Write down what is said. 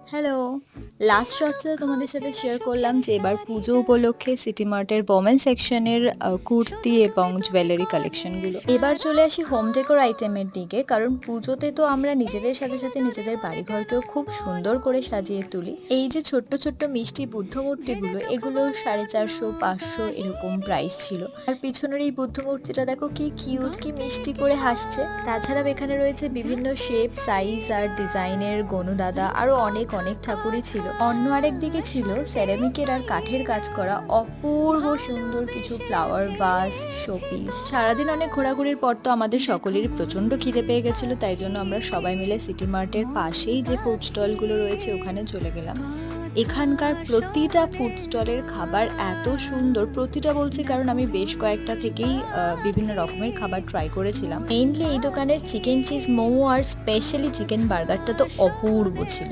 Hello! Last শর্টসে তোমাদের সাথে share করলাম যে এবার পুজো উপলক্ষে সিটি মার্টের ওমেন সেকশনের কুর্তি এবং জুয়েলারি কালেকশনগুলো। এবার চলে আসি হোম ডেকোর আইটেমের দিকে, কারণ পুজোতে তো আমরা নিজেদের সাথে সাথে নিজেদের বাড়িঘরকেও খুব সুন্দর করে সাজিয়ে তুলি। এই যে ছোট্ট ছোট্ট মিষ্টি বুদ্ধ মূর্তিগুলো, এগুলো 450-500 এরকম প্রাইস ছিল। আর পিছনের এই বুদ্ধ মূর্তিটা দেখো কি কিউট, কি মিষ্টি করে হাসছে। তাছাড়াও এখানে রয়েছে বিভিন্ন শেপ, সাইজ আর ডিজাইনের গনুদাদা, আরো অনেক অনেক ঠাকুরই ছিল। অন্য আরেক দিকে ছিল সেরামিকের আর কাঠের কাজ করা অপূর্ব সুন্দর কিছু ফ্লাওয়ার ভাস, শোপিস। সারাদিন অনেক ঘোরাঘুরির পর তো আমাদের সকলেরই প্রচন্ড খিদে পেয়ে গেছিল, তাই জন্য আমরা সবাই মিলে সিটি মার্টের পাশেই যে ফুড স্টলগুলো রয়েছে ওখানে চলে গেলাম। এখানকার প্রতিটা ফুড স্টলের খাবার এত সুন্দর, প্রতিটা বলছি কারণ আমি বেশ কয়েকটা থেকেই বিভিন্ন রকমের খাবার ট্রাই করেছিলাম। মেইনলি এই দোকানের চিকেন চিজ মোমো আর স্পেশালি চিকেন বার্গারটা তো অপূর্ব ছিল।